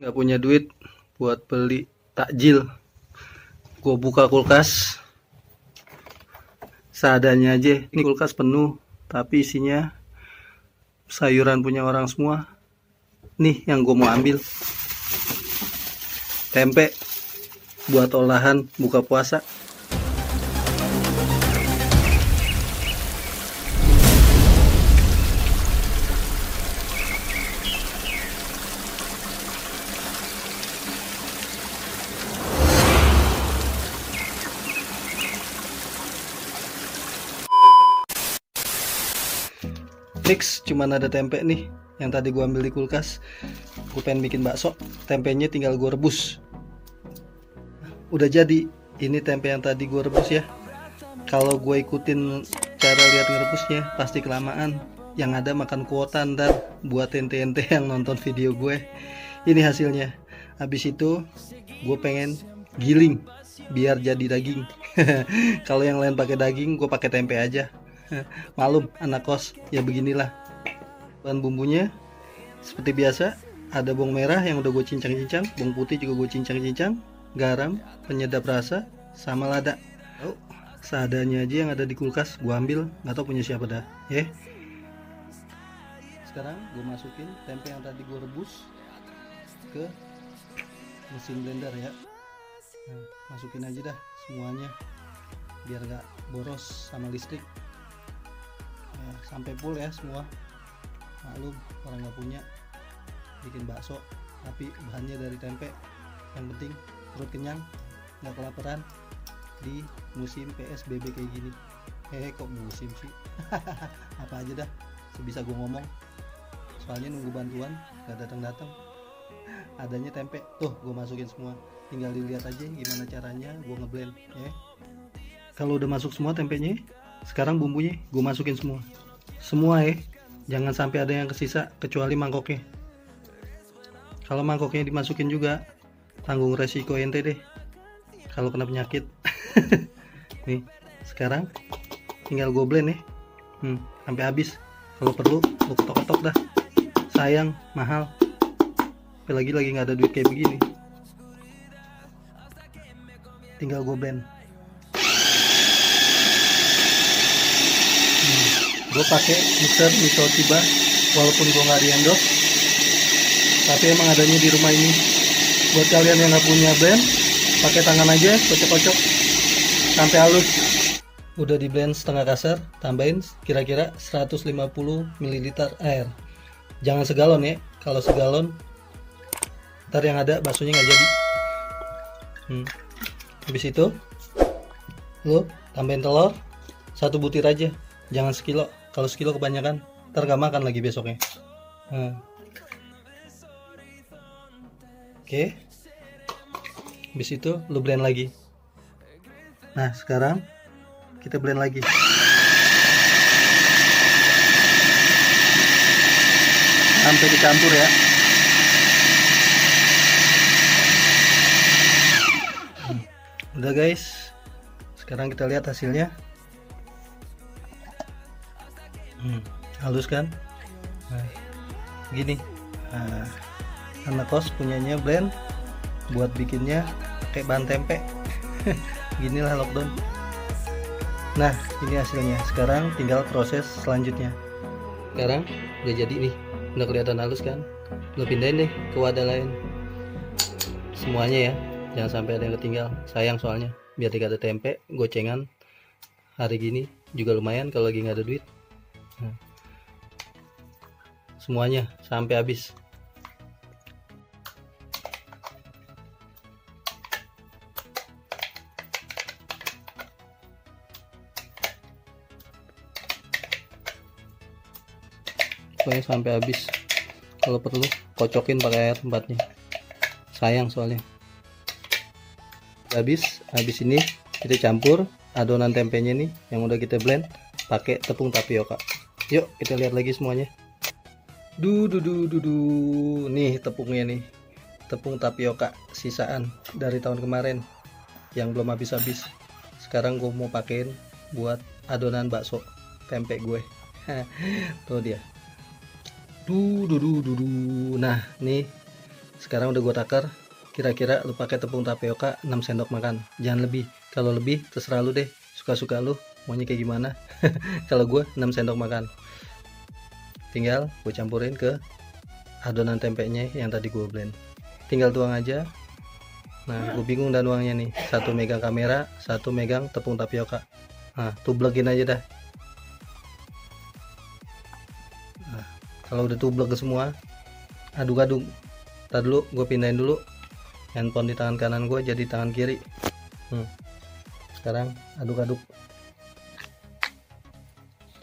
Nggak punya duit buat beli takjil. Gue buka kulkas seadanya aja. Ini kulkas penuh, tapi isinya sayuran punya orang semua. Nih yang gue mau ambil, tempe buat olahan buka puasa. Fix cuman ada tempe nih yang tadi gue ambil di kulkas. Gue pengen bikin bakso, tempenya tinggal gue rebus. Udah jadi. Ini tempe yang tadi gue rebus ya. Kalau gue ikutin cara lihat ngerebusnya pasti kelamaan. Yang ada makan kuota ntar buat ente-ente yang nonton video gue. Ini hasilnya. Habis itu gue pengen giling biar jadi daging. Kalau yang lain pakai daging, gue pakai tempe aja. Malum anak kos ya, beginilah. Bahan bumbunya seperti biasa, ada bawang merah yang udah gue cincang-cincang, bawang putih juga gue cincang-cincang, garam, penyedap rasa, sama lada. Oh, seadanya aja yang ada di kulkas gue ambil, nggak tahu punya siapa dah ya. Sekarang gue masukin tempe yang tadi gue rebus ke mesin blender ya. Nah, masukin aja dah semuanya biar nggak boros sama listrik. Nah, sampai full ya semua. Maklum orang nggak punya bikin bakso tapi bahannya dari tempe. Yang penting perut kenyang, nggak kelaparan di musim PSBB kayak gini. Kok musim sih? Apa aja dah sebisa gue ngomong, soalnya nunggu bantuan nggak datang-datang. Adanya tempe tuh gue masukin semua, tinggal dilihat aja gimana caranya gue ngeblend ya. Kalau udah masuk semua tempenya, sekarang bumbunya gue masukin semua ya. Jangan sampai ada yang kesisa kecuali mangkoknya. Kalau mangkoknya dimasukin juga, tanggung resiko ente deh kalau kena penyakit. Nih sekarang tinggal gue blend ya, sampai habis. Kalau perlu gue ketok-ketok dah, sayang mahal. Apalagi lagi nggak ada duit kayak begini. Tinggal gue blend. Gue pakai mixer Toshiba, walaupun gue nggak di endorse, tapi emang adanya di rumah ini. Buat kalian yang nggak punya blend, pakai tangan aja, kocok-kocok sampai halus. Udah di blend setengah kasar, tambahin kira-kira 150 ml air. Jangan segalon ya, kalau segalon ntar yang ada baksonya nggak jadi. Habis itu lo tambahin telur 1 butir aja, jangan sekilo. Kalau sekilo kebanyakan ntar gak makan lagi besoknya. Oke. Habis itu lu blend lagi. Nah sekarang kita blend lagi. Sampai dicampur ya. Udah guys, sekarang kita lihat hasilnya. Halus kan? Nah, gini. Nah, anak kos punyanya blend buat bikinnya pakai bahan tempe. Ginilah lockdown. Nah ini hasilnya. Sekarang tinggal proses selanjutnya. Sekarang udah jadi nih, udah kelihatan halus kan? Lo pindahin deh ke wadah lain semuanya ya, jangan sampai ada yang ketinggal. Sayang soalnya, biar tidak ada tempe gocengan hari gini juga lumayan kalau lagi nggak ada duit. Semuanya sampai habis. Pokoknya sampai habis. Kalau perlu kocokin pakai air tempatnya, sayang soalnya. Habis ini kita campur adonan tempenya nih yang udah kita blend pakai tepung tapioka. Yuk kita lihat lagi semuanya. Nih tepungnya nih, tepung tapioka sisaan dari tahun kemarin yang belum habis-habis. Sekarang gue mau pakein buat adonan bakso tempe gue. Tuh dia. Nah nih sekarang udah gue takar. Kira-kira lu pakai tepung tapioka 6 sendok makan, jangan lebih. Kalau lebih terserah lu deh, suka-suka lu maunya kayak gimana. Kalau gue 6 sendok makan. Tinggal gue campurin ke adonan tempenya yang tadi gue blend. Tinggal tuang aja. Nah, gue bingung dan nuangnya nih. Satu megang kamera, satu megang tepung tapioka. Nah, tublekin aja dah. Nah, kalau udah tublek ke semua, aduk-aduk. Ntar dulu gue pindahin dulu handphone di tangan kanan gue jadi tangan kiri. Sekarang aduk-aduk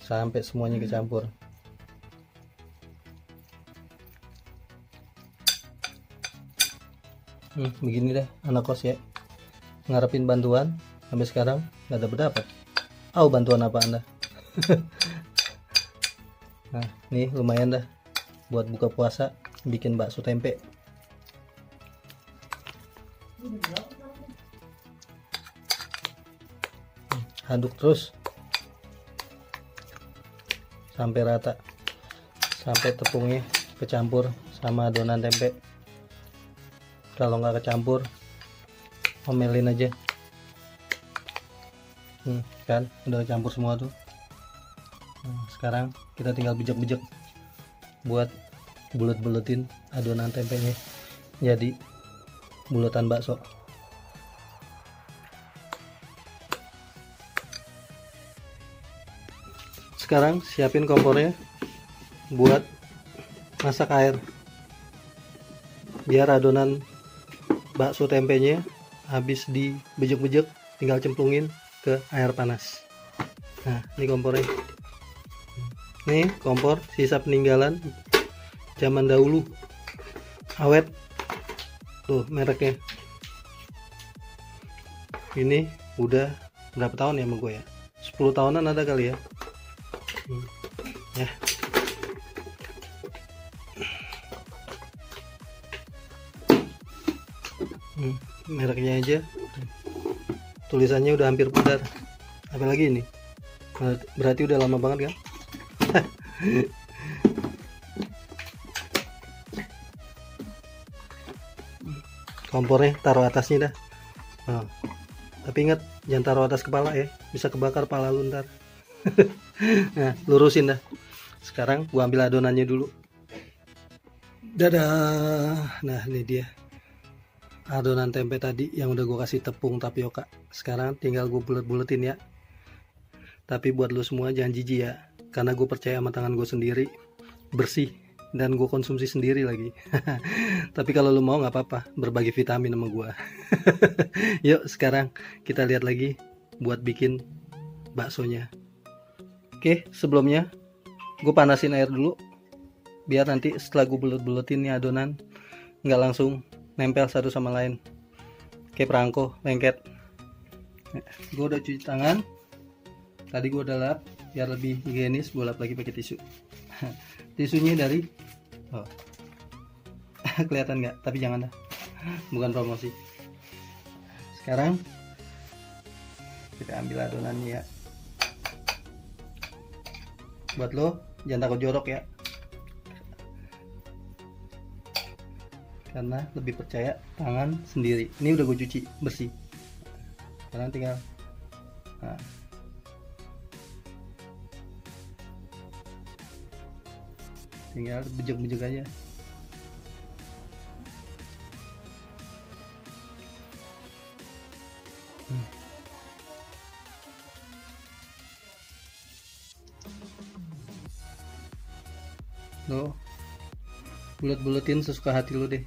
sampai semuanya kecampur. Begini dah anak kos ya, ngarepin bantuan sampai sekarang nggak dapat. Bantuan apa anda? Nah, nih lumayan dah buat buka puasa bikin bakso tempe. Aduk terus sampai rata, sampai tepungnya kecampur sama adonan tempe. Kalau nggak kecampur, omelin aja. Kan udah kecampur semua tuh. Nah, sekarang kita tinggal bejek-bejek buat bulet-buletin adonan tempenya jadi buletan bakso. Sekarang siapin kompornya buat masak air, biar adonan bakso tempenya habis dibejek-bejek tinggal cemplungin ke air panas. Nah, ini kompornya. Nih kompor sisa peninggalan zaman dahulu, awet tuh mereknya. Ini udah berapa tahun ya sama gue ya, 10 tahunan ada kali ya. Ya, mereknya aja tulisannya udah hampir pudar, apalagi ini berarti udah lama banget kan. Kompornya taruh atasnya dah. Tapi ingat jangan taruh atas kepala ya, bisa kebakar pala lu ntar. Nah, lurusin dah. Sekarang gua ambil adonannya dulu. Dadah. Nah, ini dia adonan tempe tadi yang udah gua kasih tepung tapioka. Sekarang tinggal gua bulet-buletin ya. Tapi buat lu semua jangan jijik ya, karena gue percaya sama tangan gue sendiri, bersih, dan gue konsumsi sendiri lagi. Tapi kalau lu mau nggak apa-apa, berbagi vitamin sama gue. Yuk sekarang kita lihat lagi buat bikin baksonya. Oke, sebelumnya gue panasin air dulu, biar nanti setelah gue bulet-buletin nih adonan nggak langsung nempel satu sama lain kayak perangko lengket. Gue udah cuci tangan, tadi gue udah lap biar lebih higienis, gue lap lagi pakai tisu. Tisunya dari kelihatan nggak, tapi jangan dah, bukan promosi. Sekarang kita ambil adonannya ya. Buat lo jangan takut jorok ya, karena lebih percaya tangan sendiri. Ini udah gue cuci bersih, sekarang tinggal tinggal bejek-bejek aja. Lo bulet-buletin sesuka hati lo deh.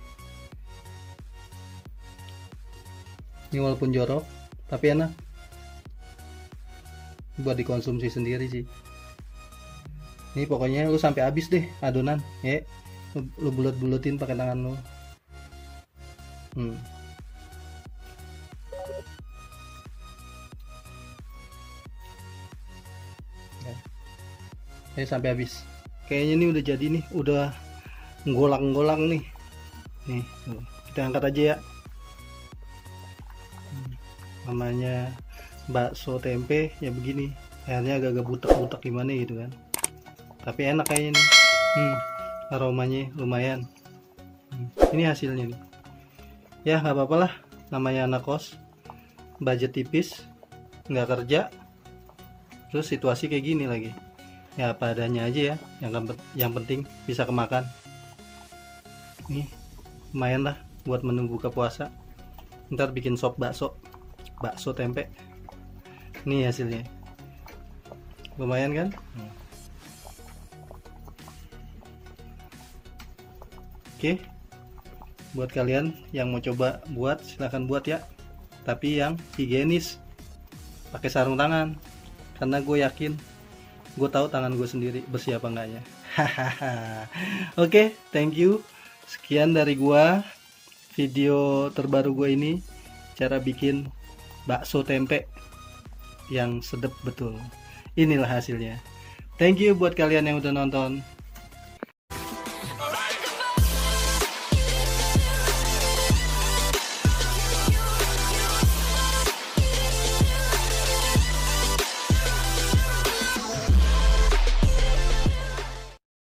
Ini walaupun jorok tapi enak buat dikonsumsi sendiri sih. Ini pokoknya lu sampai habis deh adonan ya, lu bulet-buletin pakai tangan lu. Ya, sampai habis. Kayaknya ini udah jadi nih, udah nggolang-nggolang nih. Nih, kita angkat aja ya. Namanya bakso tempe ya begini, airnya agak-agak butek-butek gimana gitu kan. Tapi enak kayaknya nih. Aromanya lumayan. Ini hasilnya nih. Ya nggak apa-apa lah, namanya anak kos, budget tipis, nggak kerja, terus situasi kayak gini lagi. Ya apa adanya aja ya, yang penting bisa kemakan. Nih lumayan lah buat menu buka puasa. Ntar bikin sop bakso tempe. Nih hasilnya, lumayan kan? Oke, buat kalian yang mau coba buat, silahkan buat ya, tapi yang higienis, pakai sarung tangan, karena gue yakin, gue tahu tangan gue sendiri bersih apa enggaknya. Oke, thank you. Sekian dari gue, video terbaru gue ini, cara bikin bakso tempe yang sedap betul. Inilah hasilnya. Thank you buat kalian yang udah nonton.